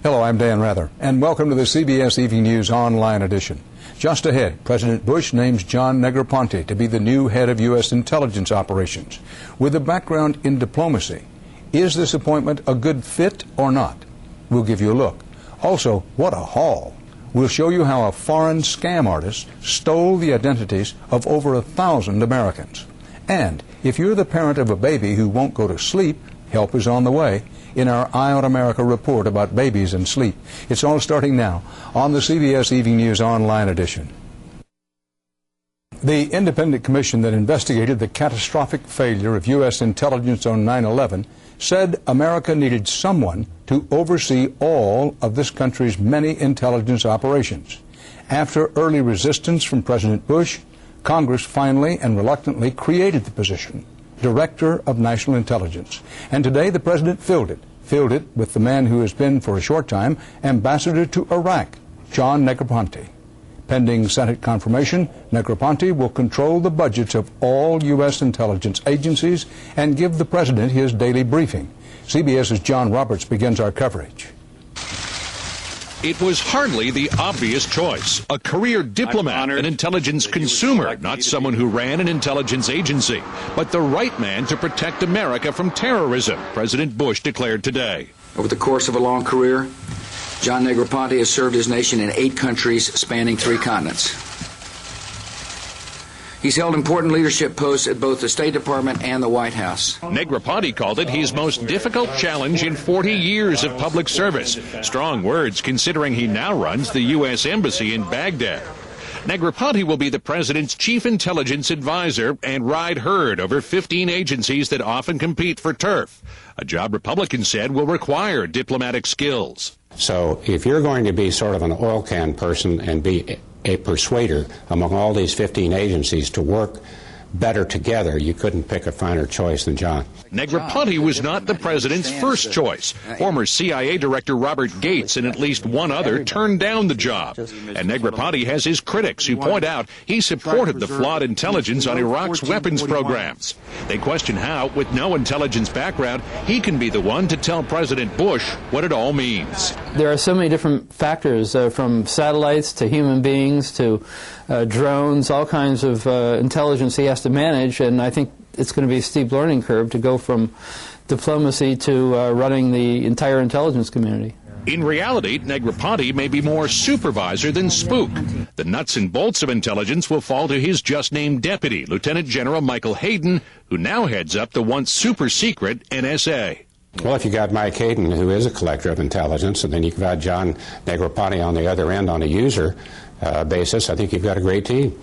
Hello, I'm Dan Rather, and welcome to the CBS Evening News Online edition. Just ahead, President Bush names John Negroponte to be the new head of U.S. intelligence operations. With a background in diplomacy, is this appointment a good fit or not? We'll give you a look. Also, what a haul! We'll show you how a foreign scam artist stole the identities of over 1,000 Americans. And if you're the parent of a baby who won't go to sleep, help is on the way in our Eye on America report about babies and sleep. It's all starting now on the CBS Evening News Online edition. The independent commission that investigated the catastrophic failure of U.S. intelligence on 9/11 said America needed someone to oversee all of this country's many intelligence operations. After early resistance from President Bush, Congress finally and reluctantly created the position, Director of National Intelligence. And today the President filled it with the man who has been, for a short time, Ambassador to Iraq, John Negroponte. Pending Senate confirmation, Negroponte will control the budgets of all U.S. intelligence agencies and give the President his daily briefing. CBS's John Roberts begins our coverage. It was hardly the obvious choice. A career diplomat, an intelligence consumer, not someone who ran an intelligence agency, but the right man to protect America from terrorism, President Bush declared today. Over the course of a long career, John Negroponte has served his nation in 8 countries spanning 3 continents. He's held important leadership posts at both the State Department and the White House. Negroponte called it his most difficult challenge in 40 years of public service. Strong words considering he now runs the U.S. Embassy in Baghdad. Negroponte will be the president's chief intelligence advisor and ride herd over 15 agencies that often compete for turf, a job Republicans said will require diplomatic skills. So if you're going to be sort of an oil can person and be a persuader among all these 15 agencies to work better together, you couldn't pick a finer choice than John. Negroponte was not the president's first choice. Former CIA Director Robert Gates and at least one other turned down the job. And Negroponte has his critics who point out he supported the flawed intelligence on Iraq's weapons programs. They question how, with no intelligence background, he can be the one to tell President Bush what it all means. There are so many different factors, from satellites to human beings to drones, all kinds of intelligence he has to manage, and I think it's going to be a steep learning curve to go from diplomacy to running the entire intelligence community. In reality, Negroponte may be more supervisor than spook. The nuts and bolts of intelligence will fall to his just-named deputy, Lieutenant General Michael Hayden, who now heads up the once super-secret NSA. Well, if you got Mike Hayden, who is a collector of intelligence, and then you've got John Negroponte on the other end on a user basis, I think you've got a great team.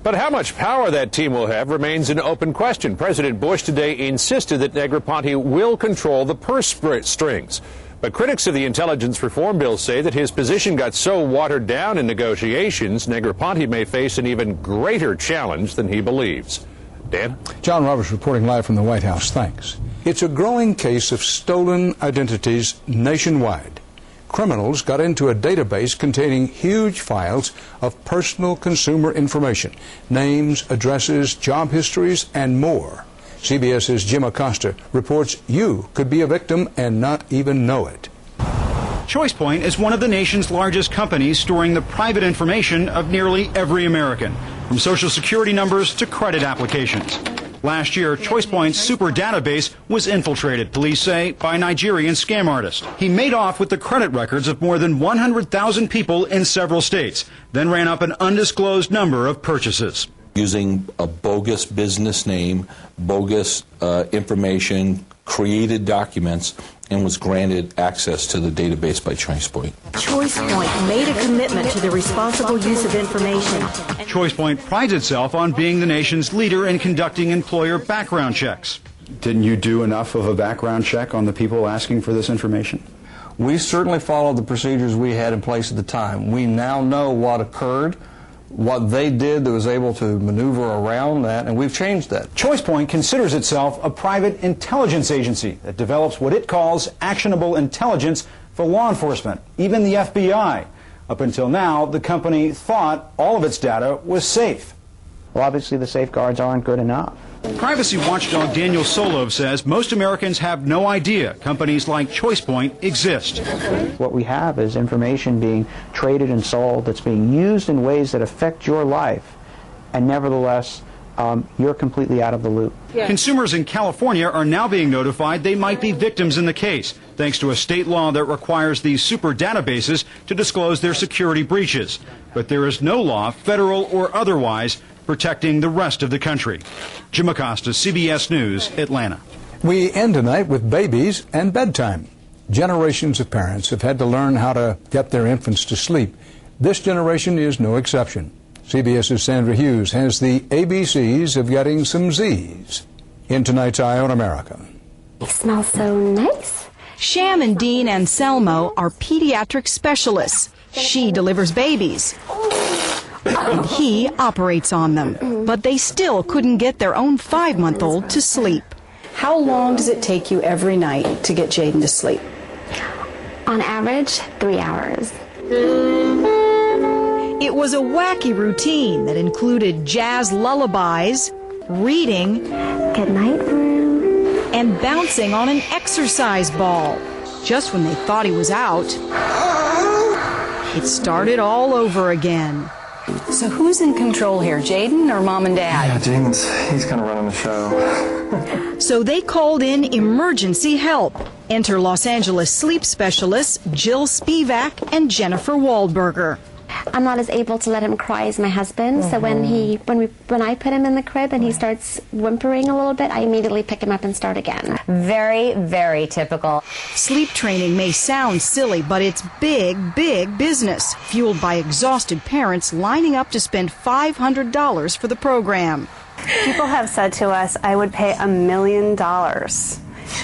But how much power that team will have remains an open question. President Bush today insisted that Negroponte will control the purse strings. But critics of the intelligence reform bill say that his position got so watered down in negotiations, Negroponte may face an even greater challenge than he believes. Dan? John Roberts reporting live from the White House. Thanks. It's a growing case of stolen identities nationwide. Criminals got into a database containing huge files of personal consumer information, names, addresses, job histories, and more. CBS's Jim Acosta reports you could be a victim and not even know it. ChoicePoint is one of the nation's largest companies storing the private information of nearly every American, from Social Security numbers to credit applications. Last year, ChoicePoint's super database was infiltrated, police say, by a Nigerian scam artist. He made off with the credit records of more than 100,000 people in several states, then ran up an undisclosed number of purchases. Using a bogus business name, bogus information, created documents, and was granted access to the database by ChoicePoint. ChoicePoint made a commitment to the responsible use of information. ChoicePoint prides itself on being the nation's leader in conducting employer background checks. Didn't you do enough of a background check on the people asking for this information? We certainly followed the procedures we had in place at the time. We now know what occurred, what they did that was able to maneuver around that, and we've changed that. ChoicePoint considers itself a private intelligence agency that develops what it calls actionable intelligence for law enforcement, even the FBI. Up until now, the company thought all of its data was safe. Well, obviously the safeguards aren't good enough. Privacy watchdog Daniel Solove says most Americans have no idea companies like ChoicePoint exist. What we have is information being traded and sold that's being used in ways that affect your life, and nevertheless, you're completely out of the loop. Yeah. Consumers in California are now being notified they might be victims in the case, thanks to a state law that requires these super databases to disclose their security breaches. But there is no law, federal or otherwise, protecting the rest of the country. Jim Acosta, CBS News, Atlanta. We end tonight with babies and bedtime. Generations of parents have had to learn how to get their infants to sleep. This generation is no exception. CBS's Sandra Hughes has the ABCs of getting some Z's in tonight's Eye on America. They smell so nice. Sham and Dean Anselmo are pediatric specialists. She delivers babies, and he operates on them. But they still couldn't get their own 5-month-old to sleep. How long does it take you every night to get Jaden to sleep? On average, 3 hours. It was a wacky routine that included jazz lullabies, reading, good night room, and bouncing on an exercise ball. Just when they thought he was out, it started all over again. So who's in control here, Jaden or Mom and Dad? Yeah, he's kind of running the show. So they called in emergency help. Enter Los Angeles sleep specialists Jill Spivak and Jennifer Waldberger. I'm not as able to let him cry as my husband, so when I put him in the crib and he starts whimpering a little bit, I immediately pick him up and start again. Very, very typical. Sleep training may sound silly, but it's big, big business, fueled by exhausted parents lining up to spend $500 for the program. People have said to us, I would pay $1 million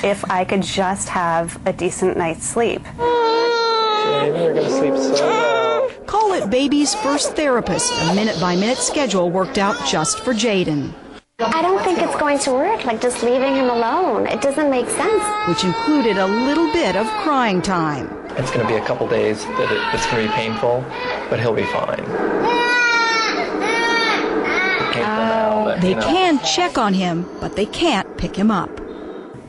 if I could just have a decent night's sleep. You're going to sleep so well. Call it baby's first therapist, a minute-by-minute schedule worked out just for Jaden. I don't think it's going to work, like just leaving him alone. It doesn't make sense. Which included a little bit of crying time. It's going to be a couple days that it's going to be painful, but he'll be fine. They can check on him, but they can't pick him up.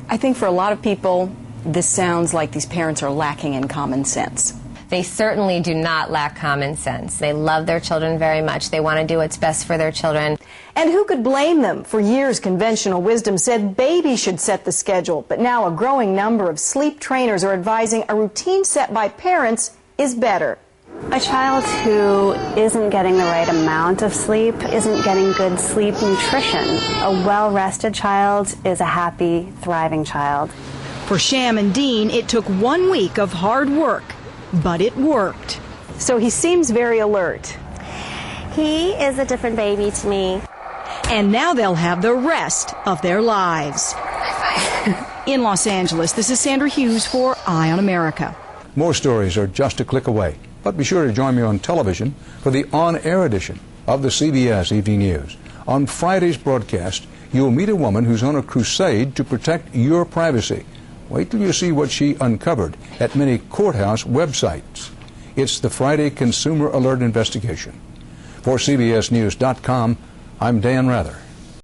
I think for a lot of people, this sounds like these parents are lacking in common sense. They certainly do not lack common sense. They love their children very much. They want to do what's best for their children. And who could blame them? For years, conventional wisdom said babies should set the schedule. But now a growing number of sleep trainers are advising a routine set by parents is better. A child who isn't getting the right amount of sleep isn't getting good sleep nutrition. A well-rested child is a happy, thriving child. For Sham and Dean, it took 1 week of hard work. But it worked. So he seems very alert. He is a different baby to me. And now they'll have the rest of their lives. In Los Angeles, this is Sandra Hughes for Eye on America. More stories are just a click away. But be sure to join me on television for the on-air edition of the CBS Evening News. On Friday's broadcast, you'll meet a woman who's on a crusade to protect your privacy. Wait till you see what she uncovered at many courthouse websites. It's the Friday Consumer Alert Investigation. For CBSNews.com, I'm Dan Rather.